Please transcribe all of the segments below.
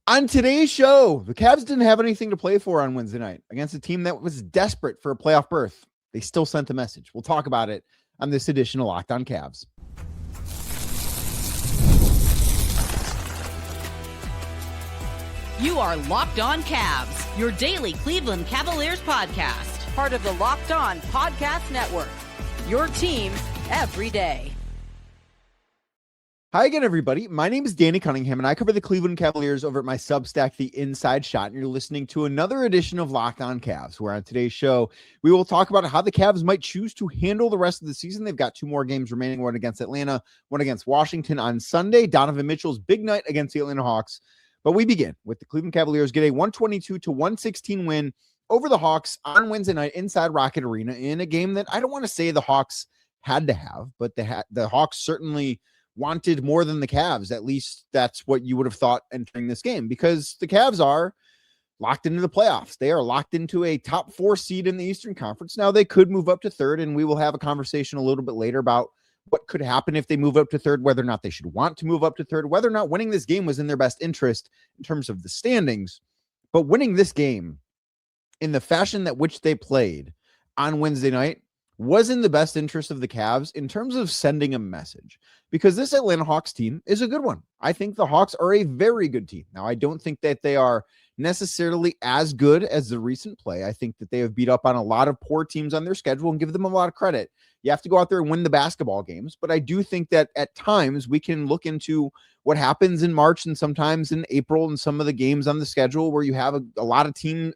On today's show, the Cavs didn't have anything to play for on Wednesday night against a team that was desperate for a playoff berth. They still sent a message. We'll talk about it on this edition of Locked On Cavs. You are Locked On Cavs, your daily Cleveland Cavaliers podcast. Part of the Locked On Podcast Network, your team every day. Hi again, everybody. My name is Danny Cunningham, and I cover the Cleveland Cavaliers over at my Substack, The Inside Shot. And you're listening to another edition of Locked On Cavs, where on today's show, we will talk about how the Cavs might choose to handle the rest of the season. They've got two more games remaining, one against Atlanta, one against Washington on Sunday. Donovan Mitchell's big night against the Atlanta Hawks. But we begin with the Cleveland Cavaliers get a 122-116 win over the Hawks on Wednesday night inside Rocket Arena in a game that I don't want to say the Hawks had to have, but the Hawks certainly wanted more than the Cavs. At least that's what you would have thought entering this game, because the Cavs are locked into the playoffs. They are locked into a top 4 seed in the Eastern Conference. Now they could move up to third, and we will have a conversation a little bit later about what could happen if they move up to third, whether or not they should want to move up to third, whether or not winning this game was in their best interest in terms of the standings. But winning this game in the fashion that which they played on Wednesday night was in the best interest of the Cavs in terms of sending a message, because this Atlanta Hawks team is a good one. I think the Hawks are a very good team. Now, I don't think that they are necessarily as good as the recent play. I think that they have beat up on a lot of poor teams on their schedule and give them a lot of credit. You have to go out there and win the basketball games, but I do think that at times we can look into what happens in March and sometimes in April and some of the games on the schedule where you have a lot of teams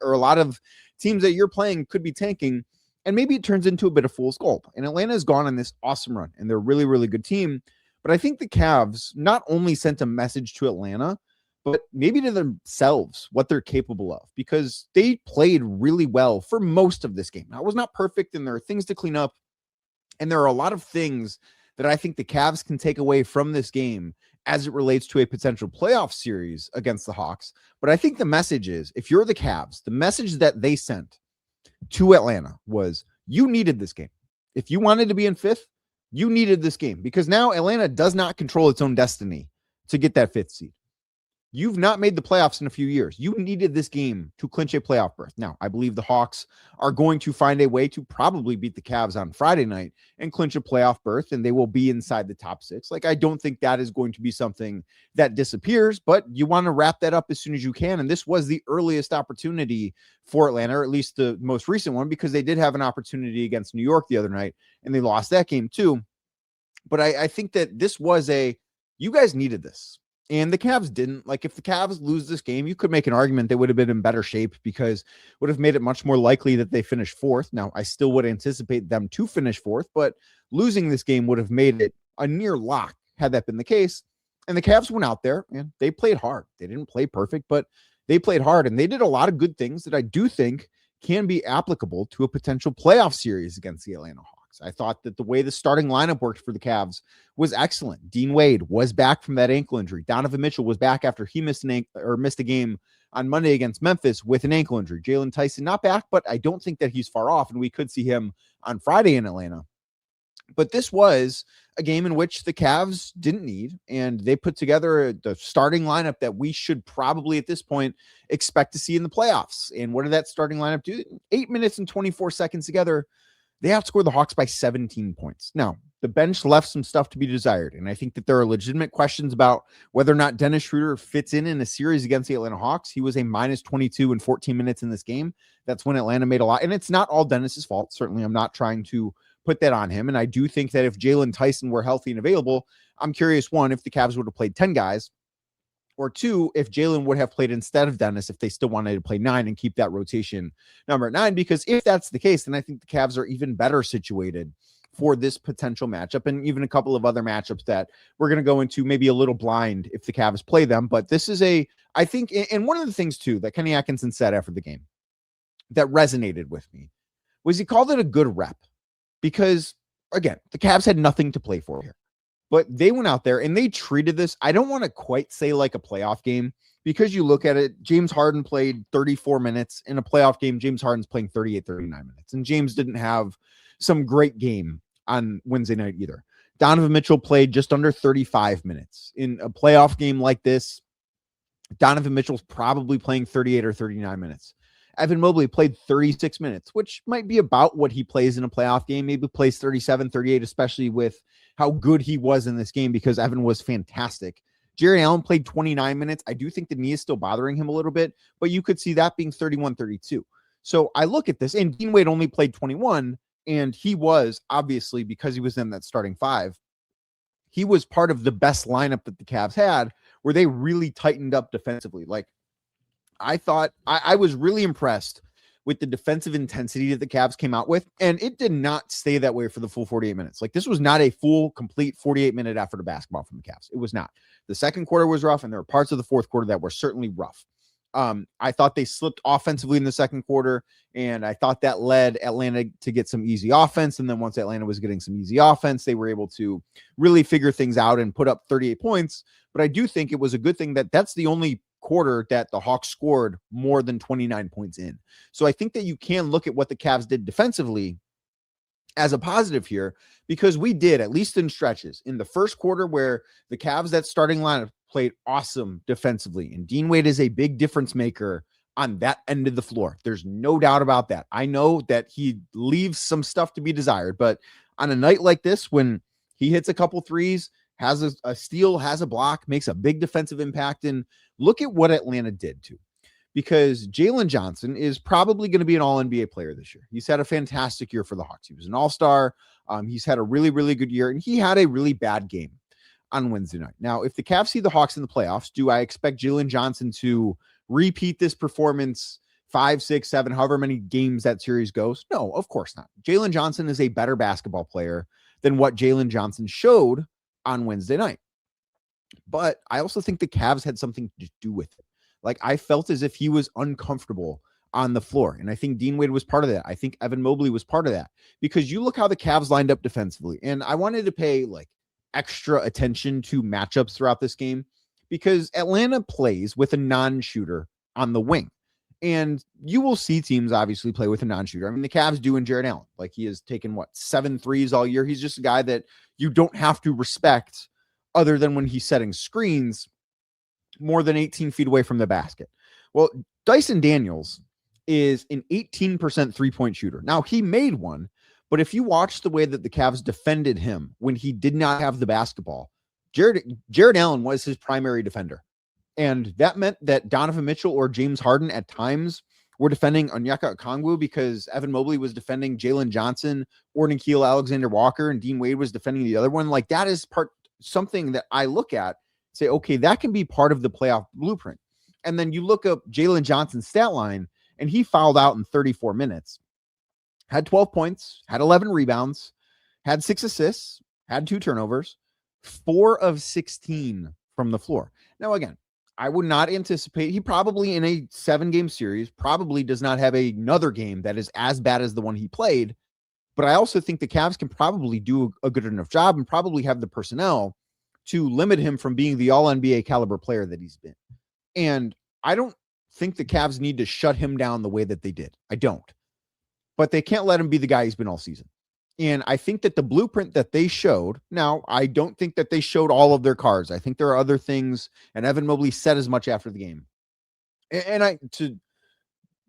that you're playing could be tanking. And maybe it turns into a bit of fool's gold. And Atlanta has gone on this awesome run, and they're a really, really good team. But I think the Cavs not only sent a message to Atlanta, but maybe to themselves what they're capable of, because they played really well for most of this game. Now, it was not perfect, and there are things to clean up. And there are a lot of things that I think the Cavs can take away from this game as it relates to a potential playoff series against the Hawks. But I think the message is, if you're the Cavs, the message that they sent to Atlanta was, you needed this game. If you wanted to be in fifth, you needed this game, because now Atlanta does not control its own destiny to get that 5th seed. You've not made the playoffs in a few years. You needed this game to clinch a playoff berth. Now, I believe the Hawks are going to find a way to probably beat the Cavs on Friday night and clinch a playoff berth, and they will be inside the top 6. Like, I don't think that is going to be something that disappears, but you want to wrap that up as soon as you can. And this was the earliest opportunity for Atlanta, or at least the most recent one, because they did have an opportunity against New York the other night, and they lost that game too. But I think that this was you guys needed this. And the Cavs didn't. Like, if the Cavs lose this game, you could make an argument they would have been in better shape, because would have made it much more likely that they finish 4th. Now, I still would anticipate them to finish 4th, but losing this game would have made it a near lock had that been the case. And the Cavs went out there and they played hard. They didn't play perfect, but they played hard, and they did a lot of good things that I do think can be applicable to a potential playoff series against the Atlanta Hawks. I thought that the way the starting lineup worked for the Cavs was excellent. Dean Wade was back from that ankle injury. Donovan Mitchell was back after he missed a game on Monday against Memphis with an ankle injury. Jalen Tyson not back, but I don't think that he's far off, and we could see him on Friday in Atlanta. But this was a game in which the Cavs didn't need, and they put together the starting lineup that we should probably at this point expect to see in the playoffs. And what did that starting lineup do? 8 minutes and 24 seconds together, they outscored the Hawks by 17 points. Now, the bench left some stuff to be desired, and I think that there are legitimate questions about whether or not Dennis Schroeder fits in a series against the Atlanta Hawks. He was a minus 22 in 14 minutes in this game. That's when Atlanta made a lot, and it's not all Dennis's fault. Certainly, I'm not trying to put that on him, and I do think that if Jalen Tyson were healthy and available, I'm curious, one, if the Cavs would have played 10 guys, or two, if Jalen would have played instead of Dennis, if they still wanted to play 9 and keep that rotation number at 9, because if that's the case, then I think the Cavs are even better situated for this potential matchup, and even a couple of other matchups that we're going to go into maybe a little blind if the Cavs play them. But this is I think, and one of the things too that Kenny Atkinson said after the game that resonated with me was he called it a good rep, because again, the Cavs had nothing to play for here. But they went out there and they treated this, I don't want to quite say like a playoff game, because you look at it, James Harden played 34 minutes in a playoff game. James Harden's playing 38, 39 minutes. And James didn't have some great game on Wednesday night either. Donovan Mitchell played just under 35 minutes in a playoff game like this. Donovan Mitchell's probably playing 38 or 39 minutes. Evan Mobley played 36 minutes, which might be about what he plays in a playoff game. Maybe plays 37, 38, especially with how good he was in this game because Evan was fantastic. Jared Allen played 29 minutes. I do think the knee is still bothering him a little bit, but you could see that being 31, 32. So I look at this, and Dean Wade only played 21, and he was, obviously, because he was in that starting five, he was part of the best lineup that the Cavs had, where they really tightened up defensively. Like, I thought I was really impressed with the defensive intensity that the Cavs came out with, and it did not stay that way for the full 48 minutes. Like, this was not a full, complete 48-minute effort of basketball from the Cavs. It was not. The second quarter was rough, and there were parts of the fourth quarter that were certainly rough. I thought they slipped offensively in the second quarter, and I thought that led Atlanta to get some easy offense. And then once Atlanta was getting some easy offense, they were able to really figure things out and put up 38 points. But I do think it was a good thing that that's the only quarter that the Hawks scored more than 29 points in. So I think that you can look at what the Cavs did defensively as a positive here, because we did, at least in stretches, in the first quarter where the Cavs, that starting lineup, played awesome defensively. And Dean Wade is a big difference maker on that end of the floor. There's no doubt about that. I know that he leaves some stuff to be desired, but on a night like this, when he hits a couple threes, has a steal, has a block, makes a big defensive impact. And look at what Atlanta did too, because Jalen Johnson is probably going to be an all-NBA player this year. He's had a fantastic year for the Hawks. He was an all-star. He's had a really, really good year, and he had a really bad game on Wednesday night. Now, if the Cavs see the Hawks in the playoffs, do I expect Jalen Johnson to repeat this performance 5, 6, 7, however many games that series goes? No, of course not. Jalen Johnson is a better basketball player than what Jalen Johnson showed on Wednesday night. But I also think the Cavs had something to do with it. Like, I felt as if he was uncomfortable on the floor. And I think Dean Wade was part of that. I think Evan Mobley was part of that, because you look how the Cavs lined up defensively. And I wanted to pay like extra attention to matchups throughout this game, because Atlanta plays with a non-shooter on the wing. And you will see teams obviously play with a non-shooter. I mean, the Cavs do in Jared Allen. Like, he has taken 7 threes all year. He's just a guy that you don't have to respect other than when he's setting screens more than 18 feet away from the basket. Well, Dyson Daniels is an 18% three-point shooter. Now, he made one, but if you watch the way that the Cavs defended him when he did not have the basketball, Jared Allen was his primary defender. And that meant that Donovan Mitchell or James Harden at times were defending Onyeka Okongwu, because Evan Mobley was defending Jalen Johnson or Nickeil Alexander-Walker, and Dean Wade was defending the other one. Like, that is something that I look at, say, okay, that can be part of the playoff blueprint. And then you look up Jalen Johnson's stat line, and he fouled out in 34 minutes, had 12 points, had 11 rebounds, had 6 assists, had 2 turnovers, 4 of 16 from the floor. Now, again, I would not anticipate, he probably in a 7-game series probably does not have another game that is as bad as the one he played. But I also think the Cavs can probably do a good enough job and probably have the personnel to limit him from being the all-NBA caliber player that he's been. And I don't think the Cavs need to shut him down the way that they did. I don't. But they can't let him be the guy he's been all season. And I think that the blueprint that they showed, now, I don't think that they showed all of their cards. I think there are other things, and Evan Mobley said as much after the game. And to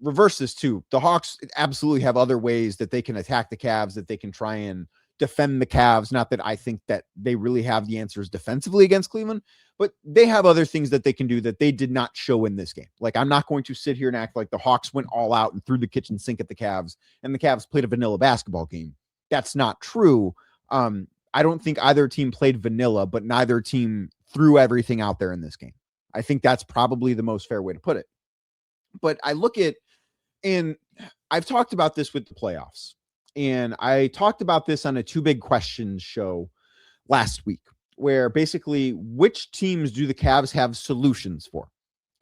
reverse this too, the Hawks absolutely have other ways that they can attack the Cavs, that they can try and defend the Cavs. Not that I think that they really have the answers defensively against Cleveland, but they have other things that they can do that they did not show in this game. Like, I'm not going to sit here and act like the Hawks went all out and threw the kitchen sink at the Cavs and the Cavs played a vanilla basketball game. That's not true. I don't think either team played vanilla, but neither team threw everything out there in this game. I think that's probably the most fair way to put it. But I look at, and I've talked about this with the playoffs, and I talked about this on a 2 Big Questions show last week, where basically, which teams do the Cavs have solutions for?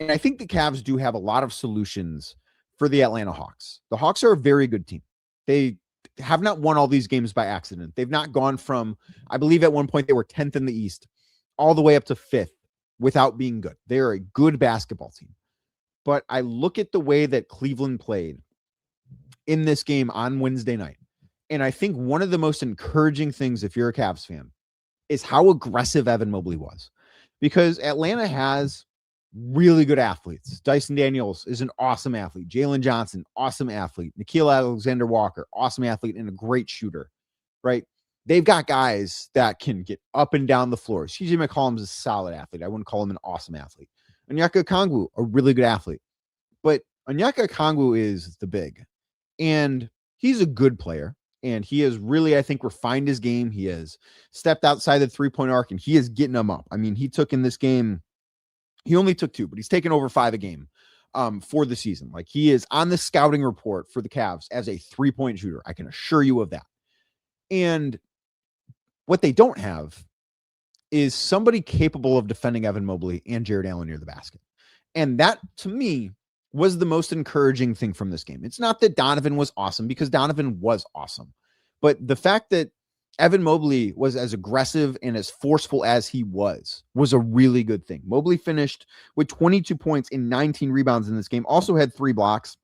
And I think the Cavs do have a lot of solutions for the Atlanta Hawks. The Hawks are a very good team. They have not won all these games by accident. They've not gone from, I believe at one point they were 10th in the East, all the way up to 5th without being good. They are a good basketball team. But I look at the way that Cleveland played in this game on Wednesday night, and I think one of the most encouraging things, if you're a Cavs fan, is how aggressive Evan Mobley was. Because Atlanta has really good athletes. Dyson Daniels is an awesome athlete. Jalen Johnson, awesome athlete. Nikhil Alexander-Walker, awesome athlete and a great shooter, right? They've got guys that can get up and down the floor. CJ McCollum's a solid athlete. I wouldn't call him an awesome athlete. Onyeka Okongwu, a really good athlete. But Onyeka Okongwu is the big. And he's a good player. And he has really, I think, refined his game. He has stepped outside the three-point arc, and he is getting them up. I mean, he took in this game, he only took 2, but he's taken over 5 a game for the season. Like, he is on the scouting report for the Cavs as a three-point shooter. I can assure you of that. And what they don't have is somebody capable of defending Evan Mobley and Jared Allen near the basket. And that, to me, was the most encouraging thing from this game. It's not that Donovan was awesome, because Donovan was awesome, but the fact that Evan Mobley was as aggressive and as forceful as he was a really good thing. Mobley finished with 22 points and 19 rebounds in this game, also had 3 blocks,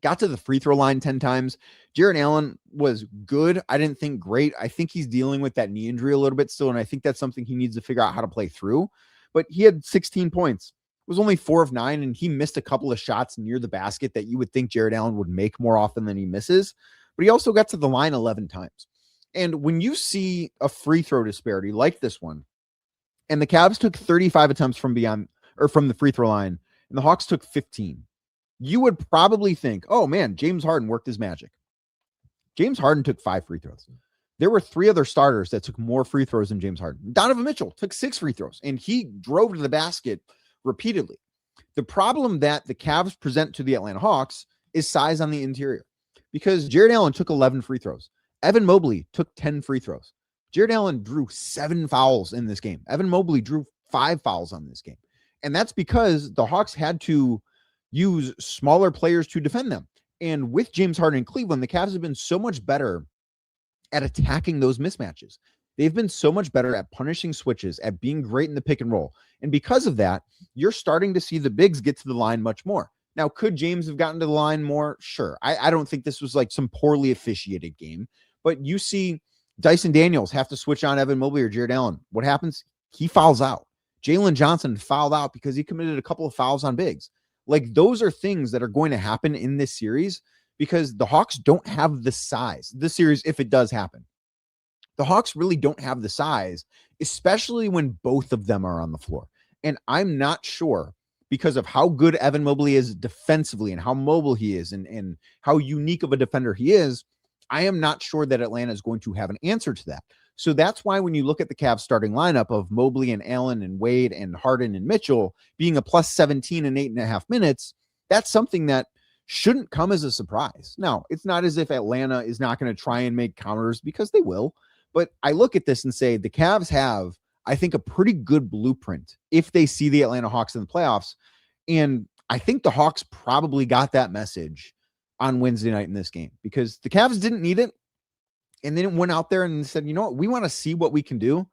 got to the free throw line 10 times. Jared Allen was good. I didn't think great. I think he's dealing with that knee injury a little bit still, and I think that's something he needs to figure out how to play through. But he had 16 points. It was only 4 of 9, and he missed a couple of shots near the basket that you would think Jared Allen would make more often than he misses. But he also got to the line 11 times. And when you see a free throw disparity like this one, and the Cavs took 35 attempts from the free throw line, and the Hawks took 15, you would probably think, oh man, James Harden worked his magic. James Harden took 5 free throws. There were 3 other starters that took more free throws than James Harden. Donovan Mitchell took 6 free throws, and he drove to the basket repeatedly. The problem that the Cavs present to the Atlanta Hawks is size on the interior, because Jared Allen took 11 free throws. Evan Mobley took 10 free throws. Jared Allen drew 7 fouls in this game. Evan Mobley drew 5 fouls on this game. And that's because the Hawks had to use smaller players to defend them. And with James Harden in Cleveland, the Cavs have been so much better at attacking those mismatches. They've been so much better at punishing switches, at being great in the pick and roll. And because of that, you're starting to see the bigs get to the line much more. Now, could James have gotten to the line more? Sure. I don't think this was like some poorly officiated game, but you see Dyson Daniels have to switch on Evan Mobley or Jared Allen. What happens? He fouls out. Jalen Johnson fouled out because he committed a couple of fouls on bigs. Like, those are things that are going to happen in this series because the Hawks don't have the size. This series, if it does happen, the Hawks really don't have the size, especially when both of them are on the floor. And I'm not sure, because of how good Evan Mobley is defensively and how mobile he is and how unique of a defender he is, I am not sure that Atlanta is going to have an answer to that. So that's why when you look at the Cavs starting lineup of Mobley and Allen and Wade and Harden and Mitchell being a plus 17 in 8.5 minutes, that's something that shouldn't come as a surprise. Now, it's not as if Atlanta is not going to try and make counters, because they will. But I look at this and say the Cavs have, I think, a pretty good blueprint if they see the Atlanta Hawks in the playoffs. And I think the Hawks probably got that message on Wednesday night in this game, because the Cavs didn't need it. And then it went out there and said, you know what, we want to see what we can do.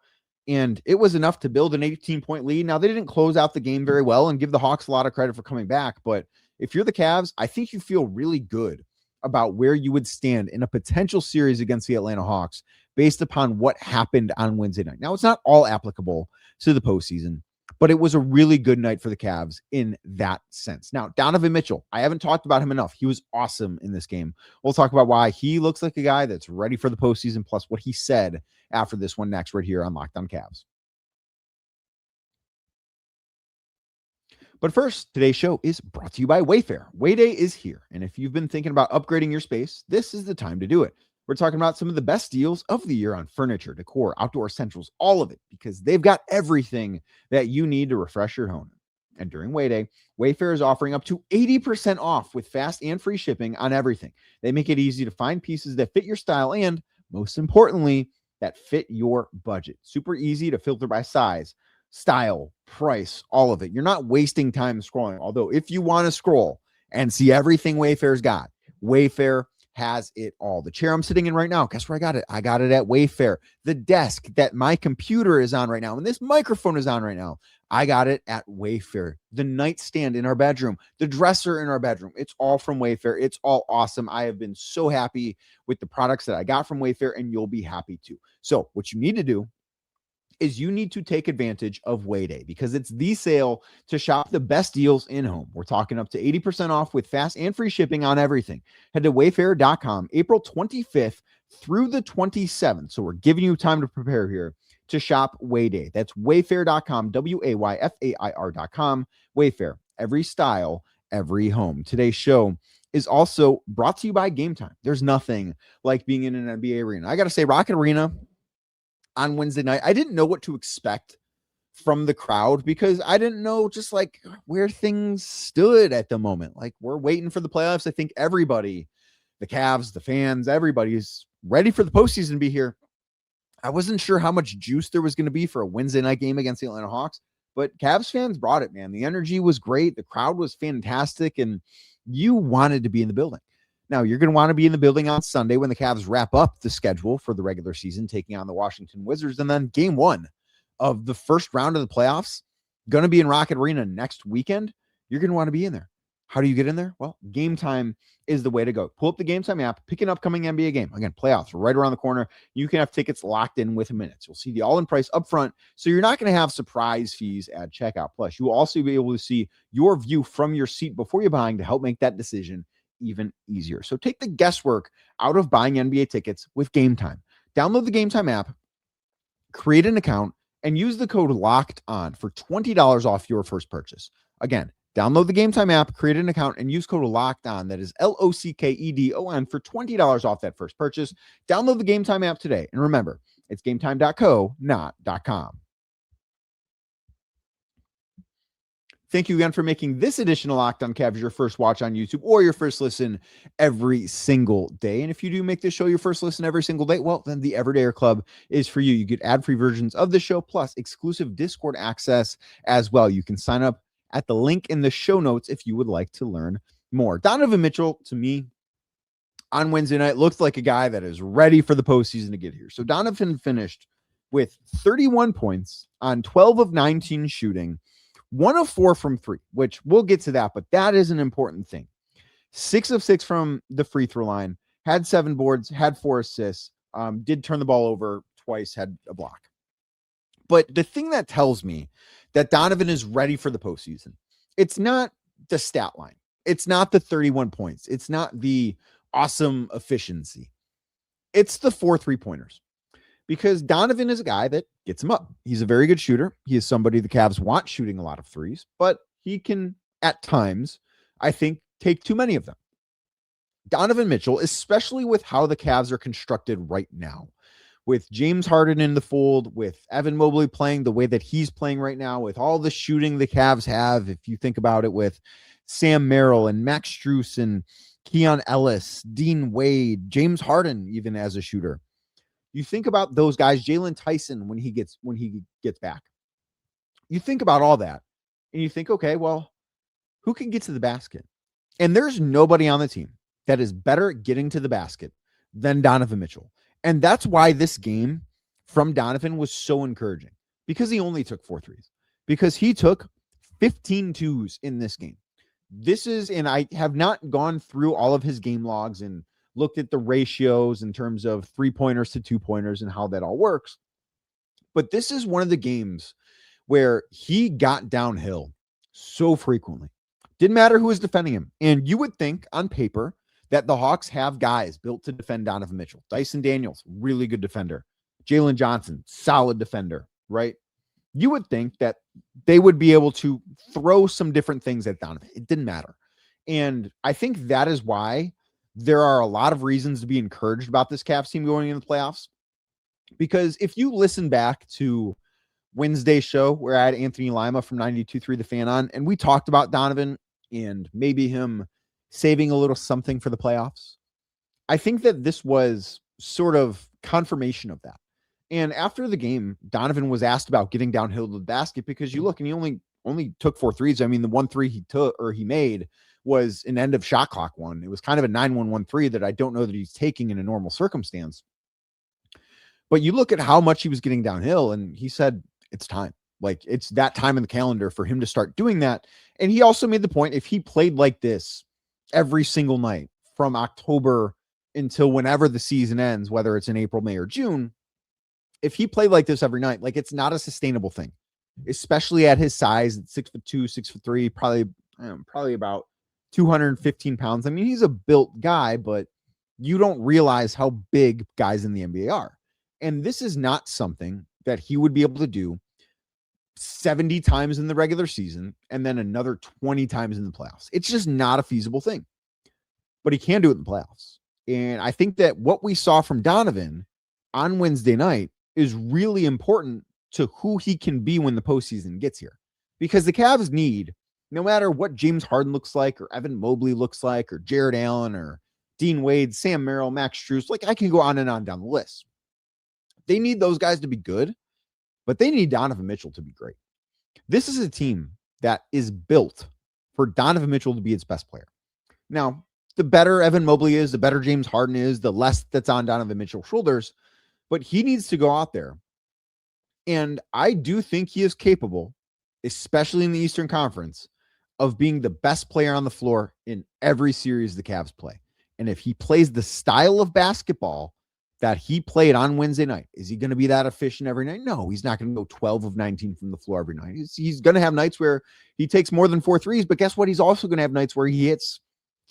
And it was enough to build an 18-point lead. Now, they didn't close out the game very well, and give the Hawks a lot of credit for coming back. But if you're the Cavs, I think you feel really good about where you would stand in a potential series against the Atlanta Hawks based upon what happened on Wednesday night. Now, it's not all applicable to the postseason, but it was a really good night for the Cavs in that sense. Now, Donovan Mitchell, I haven't talked about him enough. He was awesome in this game. We'll talk about why he looks like a guy that's ready for the postseason, plus what he said after this one next, right here on Locked On Cavs. But first, today's show is brought to you by Wayfair. Wayday is here, and if you've been thinking about upgrading your space, this is the time to do it. We're talking about some of the best deals of the year on furniture, decor, outdoor essentials, all of it, because they've got everything that you need to refresh your home. And during Wayday, Wayfair is offering up to 80% off with fast and free shipping on everything. They make it easy to find pieces that fit your style and, most importantly, that fit your budget. Super easy to filter by size, style, price, all of it. You're not wasting time scrolling. Although if you want to scroll and see everything Wayfair's got, Wayfair has it all. The chair I'm sitting in right now, guess where I got it? I got it at Wayfair. The desk that my computer is on right now, and this microphone is on right now, I got it at Wayfair. The nightstand in our bedroom, the dresser in our bedroom, it's all from Wayfair. It's all awesome. I have been so happy with the products that I got from Wayfair, and you'll be happy too. So what you need to do is you need to take advantage of Wayday because it's the sale to shop the best deals in home. We're talking up to 80% off with fast and free shipping on everything. Head to wayfair.com April 25th through the 27th. So we're giving you time to prepare here to shop Wayday. That's wayfair.com, Wayfair.com. Wayfair, every style, every home. Today's show is also brought to you by Game Time. There's nothing like being in an NBA arena. I got to say, Rocket Arena on Wednesday night, I didn't know what to expect from the crowd because I didn't know just like where things stood at the moment. Like we're waiting for the playoffs. I think everybody, the Cavs, the fans, everybody's ready for the postseason to be here. I wasn't sure how much juice there was going to be for a Wednesday night game against the Atlanta Hawks, but Cavs fans brought it, man. The energy was great. The crowd was fantastic, and you wanted to be in the building. Now, you're going to want to be in the building on Sunday when the Cavs wrap up the schedule for the regular season, taking on the Washington Wizards, and then game one of the first round of the playoffs, going to be in Rocket Arena next weekend. You're going to want to be in there. How do you get in there? Well, Game Time is the way to go. Pull up the Game Time app, pick an upcoming NBA game. Again, playoffs are right around the corner. You can have tickets locked in with minutes. You'll see the all-in price up front, so you're not going to have surprise fees at checkout. Plus, you will also be able to see your view from your seat before you're buying to help make that decision even easier. So take the guesswork out of buying NBA tickets with Game Time. Download the Game Time app, create an account, and use the code LOCKEDON for $20 off your first purchase. Again, download the Game Time app, create an account, and use code LOCKEDON. That is LOCKEDON for $20 off that first purchase. Download the Game Time app today. And remember, it's gametime.co, not .com. Thank you again for making this edition of Locked On Cavs your first watch on YouTube or your first listen every single day. And if you do make this show your first listen every single day, well, then the Everydayer Club is for you. You get ad-free versions of the show plus exclusive Discord access as well. You can sign up at the link in the show notes if you would like to learn more. Donovan Mitchell, to me, on Wednesday night, looked like a guy that is ready for the postseason to get here. So Donovan finished with 31 points on 12 of 19 shooting, 1 of 4 from 3, which we'll get to that, but that is an important thing. 6 of 6 from the free throw line, had 7 boards, had 4 assists, did turn the ball over twice, had a block. But the thing that tells me that Donovan is ready for the postseason, it's not the stat line. It's not the 31 points. It's not the awesome efficiency. It's the 4 3-pointers. Because Donovan is a guy that gets him up. He's a very good shooter. He is somebody the Cavs want shooting a lot of threes, but he can, at times, I think, take too many of them. Donovan Mitchell, especially with how the Cavs are constructed right now, with James Harden in the fold, with Evan Mobley playing the way that he's playing right now, with all the shooting the Cavs have, if you think about it, with Sam Merrill and Max Strus and Keon Ellis, Dean Wade, James Harden, even as a shooter. You think about those guys, Jalen Tyson, when he gets back. You think about all that, and you think, okay, well, who can get to the basket? And there's nobody on the team that is better at getting to the basket than Donovan Mitchell. And that's why this game from Donovan was so encouraging, because he only took 4 threes, because he took 15 twos in this game. And I have not gone through all of his game logs and looked at the ratios in terms of 3-pointers to 2-pointers and how that all works. But this is one of the games where he got downhill so frequently. Didn't matter who was defending him. And you would think on paper that the Hawks have guys built to defend Donovan Mitchell. Dyson Daniels, really good defender. Jalen Johnson, solid defender, right? You would think that they would be able to throw some different things at Donovan. It didn't matter. And I think that is why there are a lot of reasons to be encouraged about this Cavs team going into the playoffs. Because if you listen back to Wednesday's show where I had Anthony Lima from 92.3 The Fan on, and we talked about Donovan and maybe him saving a little something for the playoffs, I think that this was sort of confirmation of that. And after the game, Donovan was asked about getting downhill to the basket because you look and he only took 4 threes. I mean, the 1 3 he made was an end of shot clock one. It was kind of a 9-1-1-3 that I don't know that he's taking in a normal circumstance. But you look at how much he was getting downhill, and he said, it's time. Like, it's that time in the calendar for him to start doing that. And he also made the point, if he played like this every single night from October until whenever the season ends, whether it's in April, May, or June, if he played like this every night, like it's not a sustainable thing, especially at his size, 6'2", 6'3", probably about 215 pounds. I mean, he's a built guy, but you don't realize how big guys in the NBA are. And this is not something that he would be able to do 70 times in the regular season and then another 20 times in the playoffs. It's just not a feasible thing, but he can do it in the playoffs. And I think that what we saw from Donovan on Wednesday night is really important to who he can be when the postseason gets here, because the Cavs need, no matter what James Harden looks like, or Evan Mobley looks like, or Jared Allen, or Dean Wade, Sam Merrill, Max Strus, like I can go on and on down the list. They need those guys to be good, but they need Donovan Mitchell to be great. This is a team that is built for Donovan Mitchell to be its best player. Now, the better Evan Mobley is, the better James Harden is, the less that's on Donovan Mitchell's shoulders, but he needs to go out there. And I do think he is capable, especially in the Eastern Conference, of being the best player on the floor in every series the Cavs play. And if he plays the style of basketball that he played on Wednesday night, is he going to be that efficient every night? No, he's not going to go 12 of 19 from the floor every night. He's going to have nights where he takes more than 4 threes, but guess what? He's also going to have nights where he hits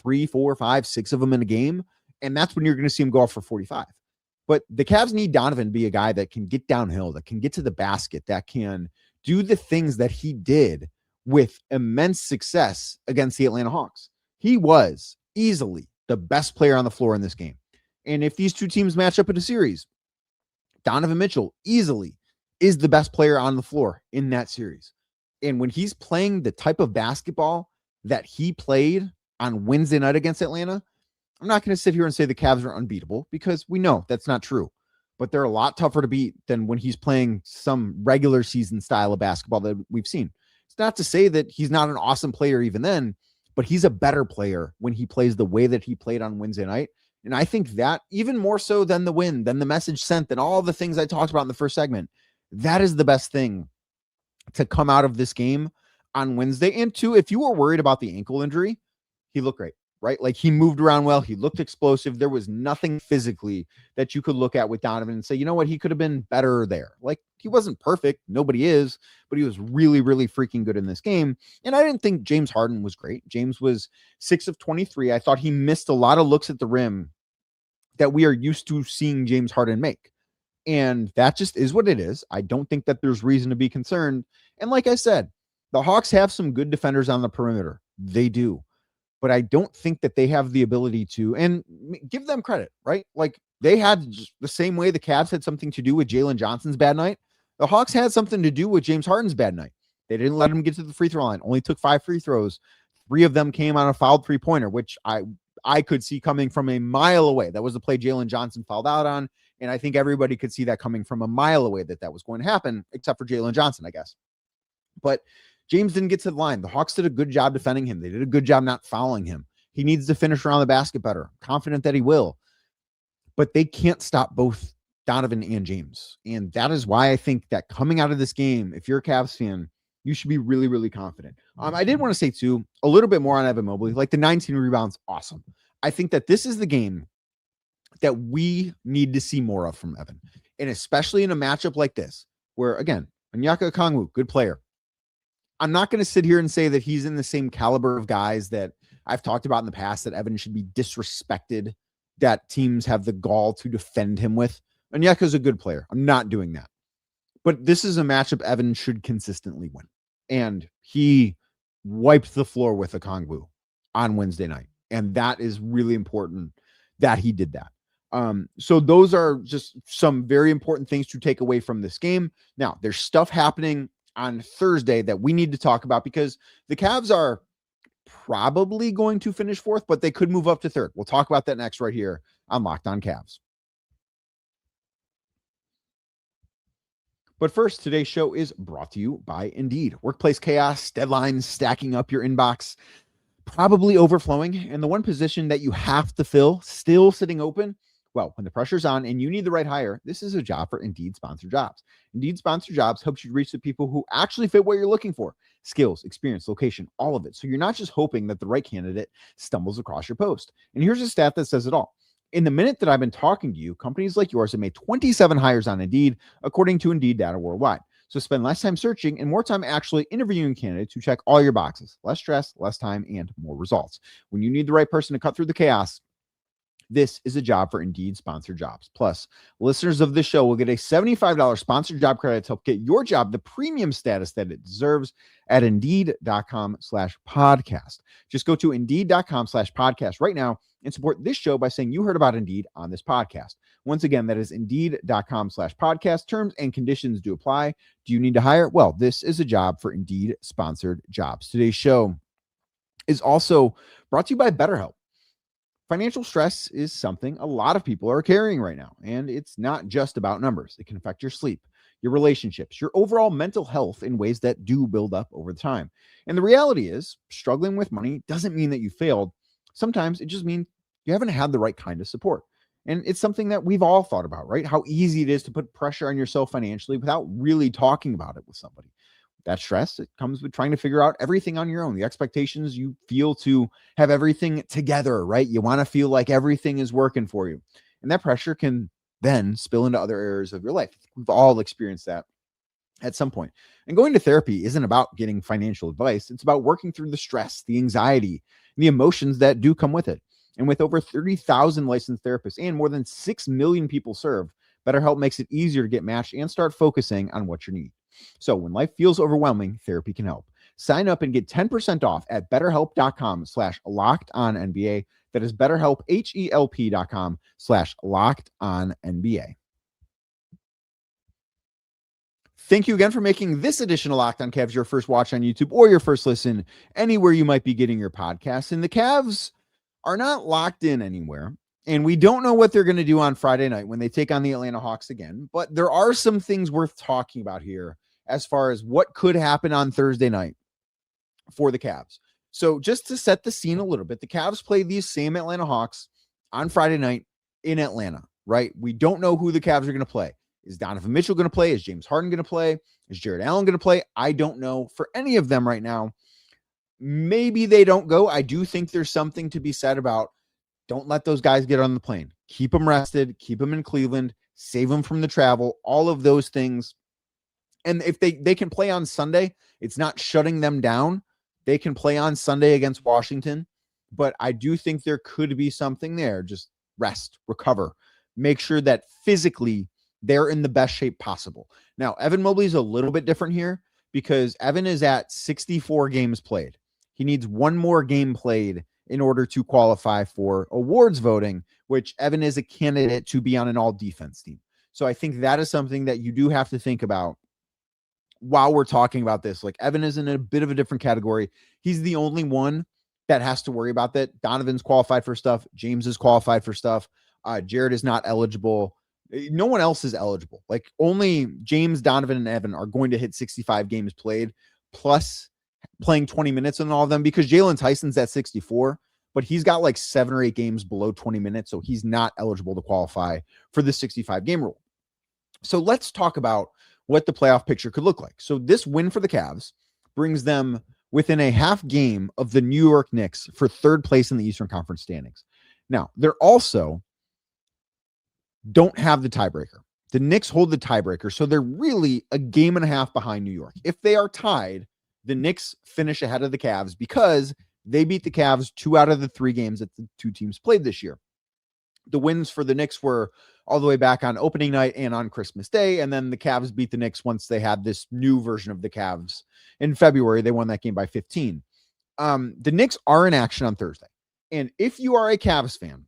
3, 4, 5, 6 of them in a game. And that's when you're going to see him go off for 45. But the Cavs need Donovan to be a guy that can get downhill, that can get to the basket, that can do the things that he did with immense success against the Atlanta Hawks. He was easily the best player on the floor in this game. And if these two teams match up in a series, Donovan Mitchell easily is the best player on the floor in that series. And when he's playing the type of basketball that he played on Wednesday night against Atlanta, I'm not going to sit here and say the Cavs are unbeatable, because we know that's not true. But they're a lot tougher to beat than when he's playing some regular season style of basketball that we've seen. It's not to say that he's not an awesome player even then, but he's a better player when he plays the way that he played on Wednesday night. And I think that even more so than the win, than the message sent, than all the things I talked about in the first segment, that is the best thing to come out of this game on Wednesday. And two, if you were worried about the ankle injury, he looked great, right? Like he moved around well. He looked explosive. There was nothing physically that you could look at with Donovan and say, you know what, he could have been better there. Like he wasn't perfect. Nobody is, but he was really, really freaking good in this game. And I didn't think James Harden was great. James was 6 of 23. I thought he missed a lot of looks at the rim that we are used to seeing James Harden make. And that just is what it is. I don't think that there's reason to be concerned. And like I said, the Hawks have some good defenders on the perimeter. They do. But I don't think that they have the ability to, and give them credit, right? Like they had the same way the Cavs had something to do with Jalen Johnson's bad night. The Hawks had something to do with James Harden's bad night. They didn't let him get to the free throw line. Only took 5 free throws. 3 of them came on a fouled 3-pointer, which I could see coming from a mile away. That was the play Jalen Johnson fouled out on. And I think everybody could see that coming from a mile away, that was going to happen, except for Jalen Johnson, I guess. But James didn't get to the line. The Hawks did a good job defending him. They did a good job not fouling him. He needs to finish around the basket better. Confident that he will. But they can't stop both Donovan and James. And that is why I think that coming out of this game, if you're a Cavs fan, you should be really, really confident. I did want to say, too, a little bit more on Evan Mobley. Like the 19 rebounds, awesome. I think that this is the game that we need to see more of from Evan. And especially in a matchup like this, where, again, Onyeka Okongwu, good player. I'm not going to sit here and say that he's in the same caliber of guys that I've talked about in the past, that Evan should be disrespected, that teams have the gall to defend him with. Onyeka's a good player. I'm not doing that. But this is a matchup Evan should consistently win. And he wiped the floor with Okongwu on Wednesday night. And that is really important that he did that. So those are just some very important things to take away from this game. Now, there's stuff happening on Thursday that we need to talk about, because the Cavs are probably going to finish 4th, but they could move up to 3rd. We'll talk about that next right here on Locked On Cavs. But first, today's show is brought to you by Indeed. Workplace chaos, deadlines, stacking up your inbox, probably overflowing, and the one position that you have to fill still sitting open. Well, when the pressure's on and you need the right hire, this is a job for Indeed Sponsored Jobs. Indeed Sponsored Jobs helps you reach the people who actually fit what you're looking for. Skills, experience, location, all of it. So you're not just hoping that the right candidate stumbles across your post. And here's a stat that says it all. In the minute that I've been talking to you, companies like yours have made 27 hires on Indeed, according to Indeed data worldwide. So spend less time searching and more time actually interviewing candidates who check all your boxes. Less stress, less time, and more results. When you need the right person to cut through the chaos, this is a job for Indeed sponsored jobs. Plus, listeners of this show will get a $75 sponsored job credit to help get your job the premium status that it deserves at Indeed.com/podcast. Just go to Indeed.com/podcast right now and support this show by saying you heard about Indeed on this podcast. Once again, that is Indeed.com/podcast. Terms and conditions do apply. Do you need to hire? Well, this is a job for Indeed sponsored jobs. Today's show is also brought to you by Betterhelp. Financial stress is something a lot of people are carrying right now, and it's not just about numbers. It can affect your sleep, your relationships, your overall mental health in ways that do build up over time. And the reality is, struggling with money doesn't mean that you failed. Sometimes it just means you haven't had the right kind of support. And it's something that we've all thought about, right? How easy it is to put pressure on yourself financially without really talking about it with somebody. That stress, it comes with trying to figure out everything on your own. The expectations you feel to have everything together, right? You want to feel like everything is working for you. And that pressure can then spill into other areas of your life. We've all experienced that at some point. And going to therapy isn't about getting financial advice. It's about working through the stress, the anxiety, and the emotions that do come with it. And with over 30,000 licensed therapists and more than 6 million people served, BetterHelp makes it easier to get matched and start focusing on what you need. So when life feels overwhelming, therapy can help. Sign up and get 10% off at betterhelp.com/lockedonnba. That is BetterHelp, HELP.com/lockedonnba. Thank you again for making this edition of Locked On Cavs your first watch on YouTube or your first listen anywhere you might be getting your podcast. And the Cavs are not locked in anywhere. And we don't know what they're going to do on Friday night when they take on the Atlanta Hawks again. But there are some things worth talking about here as far as what could happen on Thursday night for the Cavs. So just to set the scene a little bit, the Cavs play these same Atlanta Hawks on Friday night in Atlanta, right? We don't know who the Cavs are going to play. Is Donovan Mitchell going to play? Is James Harden going to play? Is Jared Allen going to play? I don't know for any of them right now. Maybe they don't go. I do think there's something to be said about don't let those guys get on the plane. Keep them rested. Keep them in Cleveland. Save them from the travel. All of those things. And if they can play on Sunday, it's not shutting them down. They can play on Sunday against Washington. But I do think there could be something there. Just rest, recover. Make sure that physically they're in the best shape possible. Now, Evan Mobley is a little bit different here because Evan is at 64 games played. He needs one more game played in order to qualify for awards voting, which Evan is a candidate to be on an all-defense team. So I think that is something that you do have to think about while we're talking about this. Like, Evan is in a bit of a different category. He's the only one that has to worry about that. Donovan's qualified for stuff. James is qualified for stuff. Jared is not eligible. No one else is eligible. Like, only James, Donovan, and Evan are going to hit 65 games played, plus playing 20 minutes on all of them, because Jalen Tyson's at 64, but he's got like 7 or 8 games below 20 minutes, so he's not eligible to qualify for the 65 game rule. So let's talk about what the playoff picture could look like. So this win for the Cavs brings them within a half game of the New York Knicks for third place in the Eastern Conference standings. Now, they're also don't have the tiebreaker. The Knicks hold the tiebreaker, so they're really a game and a half behind New York. If they are tied, the Knicks finish ahead of the Cavs because they beat the Cavs 2 out of the 3 games that the two teams played this year. The wins for the Knicks were all the way back on opening night and on Christmas Day, and then the Cavs beat the Knicks once they had this new version of the Cavs in February. They won that game by 15. The Knicks are in action on Thursday, and if you are a Cavs fan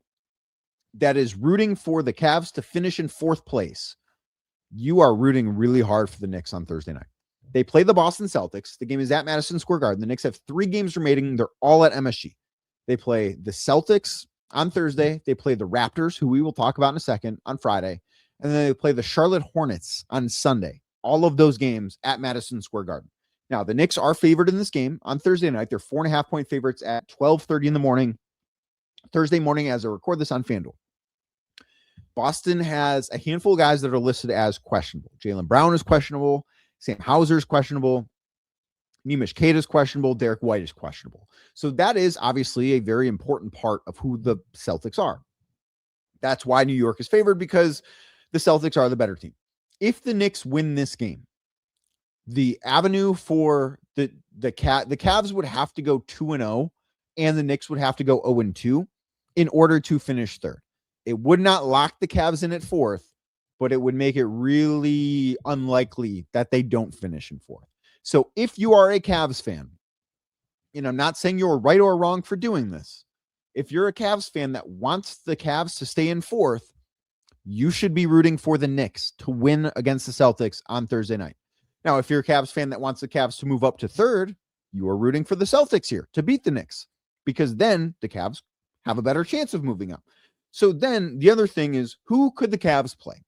that is rooting for the Cavs to finish in 4th place, you are rooting really hard for the Knicks on Thursday night. They play the Boston Celtics. The game is at Madison Square Garden. The Knicks have 3 games remaining. They're all at MSG. They play the Celtics on Thursday. They play the Raptors, who we will talk about in a second, on Friday. And then they play the Charlotte Hornets on Sunday. All of those games at Madison Square Garden. Now, the Knicks are favored in this game on Thursday night. They're 4.5-point favorites at 12:30 in the morning, Thursday morning, as I record this on FanDuel. Boston has a handful of guys that are listed as questionable. Jaylen Brown is questionable. Sam Hauser is questionable. Nemish Queta is questionable. Derek White is questionable. So that is obviously a very important part of who the Celtics are. That's why New York is favored, because the Celtics are the better team. If the Knicks win this game, the avenue for the Cavs would have to go 2-0, and the Knicks would have to go 0-2 in order to finish third. It would not lock the Cavs in at fourth, but it would make it really unlikely that they don't finish in fourth. So if you are a Cavs fan, and I'm not saying you're right or wrong for doing this, if you're a Cavs fan that wants the Cavs to stay in fourth, you should be rooting for the Knicks to win against the Celtics on Thursday night. Now, if you're a Cavs fan that wants the Cavs to move up to third, you are rooting for the Celtics here to beat the Knicks, because then the Cavs have a better chance of moving up. So then the other thing is, who could the Cavs play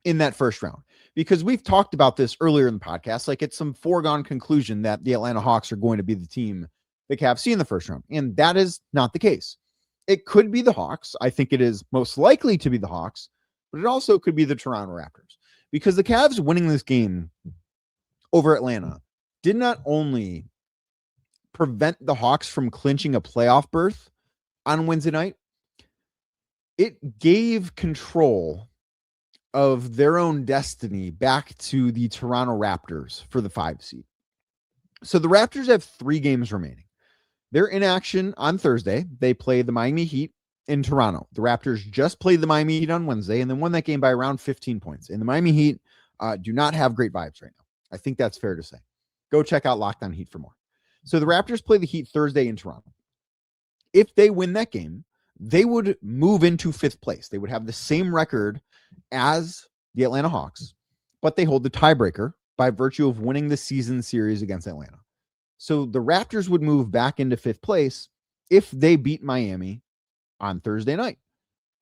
in that first round? Because we've talked about this earlier in the podcast, like it's some foregone conclusion that the Atlanta Hawks are going to be the team the Cavs see in the first round. And that is not the case. It could be the Hawks. I think it is most likely to be the Hawks, but it also could be the Toronto Raptors, because the Cavs winning this game over Atlanta did not only prevent the Hawks from clinching a playoff berth on Wednesday night, it gave control of their own destiny back to the Toronto Raptors for the 5 seed. So the Raptors have 3 games remaining. They're in action on Thursday. They play the Miami Heat in Toronto. The Raptors just played the Miami Heat on Wednesday and then won that game by around 15 points. And the Miami Heat do not have great vibes right now. I think that's fair to say. Go check out Locked On Heat for more. So the Raptors play the Heat Thursday in Toronto. If they win that game, they would move into 5th place. They would have the same record as the Atlanta Hawks, but they hold the tiebreaker by virtue of winning the season series against Atlanta. So the Raptors would move back into 5th place if they beat Miami on Thursday night.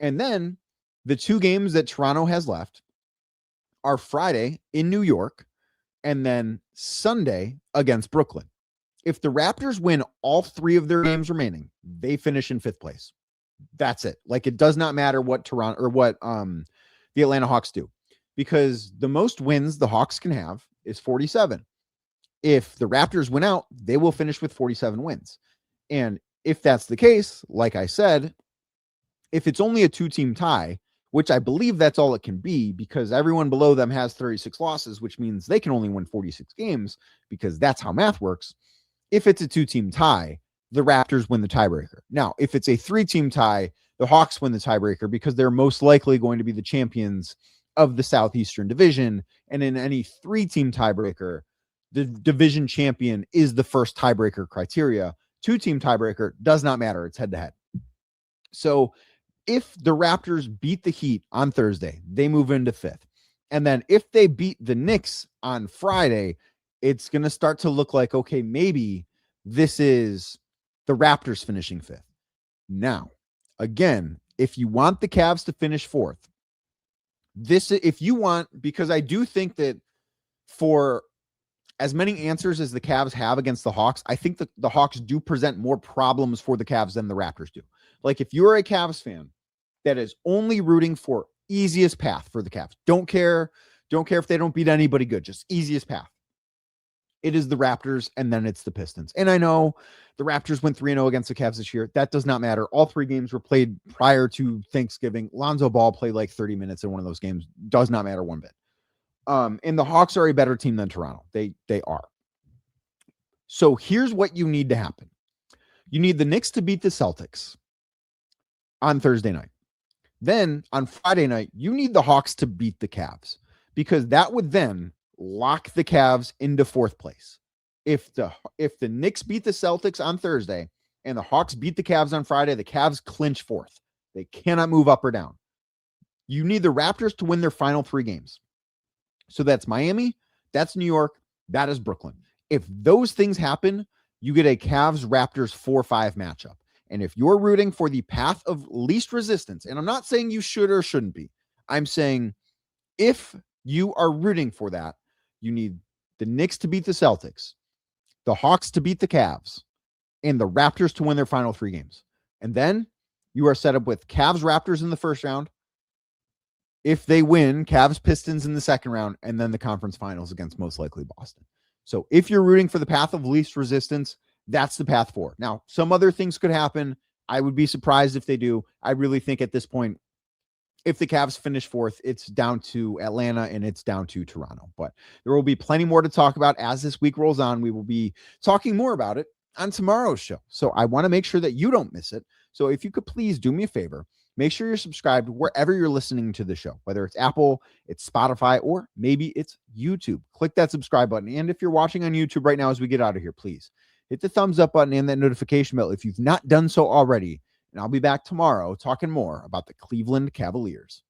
And then the 2 games that Toronto has left are Friday in New York and then Sunday against Brooklyn. If the Raptors win all 3 of their games remaining, they finish in 5th place. That's it. Like, it does not matter what Toronto or what the Atlanta Hawks do, because the most wins the Hawks can have is 47. If the Raptors win out, they will finish with 47 wins. And if that's the case, like I said, if it's only a 2-team tie, which I believe that's all it can be, because everyone below them has 36 losses, which means they can only win 46 games, because that's how math works. If it's a 2-team tie, the Raptors win the tiebreaker. Now, if it's a 3-team tie, the Hawks win the tiebreaker, because they're most likely going to be the champions of the Southeastern Division. And in any 3-team tiebreaker, the division champion is the first tiebreaker criteria. 2-team tiebreaker does not matter. It's head-to-head. So if the Raptors beat the Heat on Thursday, they move into 5th. And then if they beat the Knicks on Friday, it's going to start to look like, okay, maybe this is the Raptors finishing 5th. Now, again, if you want the Cavs to finish 4th, because I do think that for as many answers as the Cavs have against the Hawks, I think that the Hawks do present more problems for the Cavs than the Raptors do. Like, if you're a Cavs fan that is only rooting for easiest path for the Cavs, don't care if they don't beat anybody good, just easiest path, it is the Raptors, and then it's the Pistons. And I know the Raptors went 3-0 against the Cavs this year. That does not matter. All 3 games were played prior to Thanksgiving. Lonzo Ball played like 30 minutes in one of those games. Does not matter one bit. And the Hawks are a better team than Toronto. They are. So here's what you need to happen. You need the Knicks to beat the Celtics on Thursday night. Then on Friday night, you need the Hawks to beat the Cavs, because that would then lock the Cavs into 4th place. If the Knicks beat the Celtics on Thursday and the Hawks beat the Cavs on Friday, the Cavs clinch 4th. They cannot move up or down. You need the Raptors to win their final 3 games. So that's Miami, that's New York, that is Brooklyn. If those things happen, you get a Cavs-Raptors 4-5 matchup. And if you're rooting for the path of least resistance, and I'm not saying you should or shouldn't be, I'm saying if you are rooting for that, you need the Knicks to beat the Celtics, the Hawks to beat the Cavs, and the Raptors to win their final 3 games. And then you are set up with Cavs-Raptors in the first round. If they win, Cavs-Pistons in the second round, and then the conference finals against most likely Boston. So if you're rooting for the path of least resistance, that's the path forward. Now, some other things could happen. I would be surprised if they do. I really think at this point, If the Cavs finish fourth, it's down to Atlanta and it's down to Toronto. But there will be plenty more to talk about as this week rolls on. We will be talking more about it on tomorrow's show. So I want to make sure that you don't miss it. So if you could please do me a favor, make sure you're subscribed wherever you're listening to the show, whether it's Apple, it's Spotify, or maybe it's YouTube. Click that subscribe button. And if you're watching on YouTube right now as we get out of here, please hit the thumbs up button and that notification bell if you've not done so already. And I'll be back tomorrow talking more about the Cleveland Cavaliers.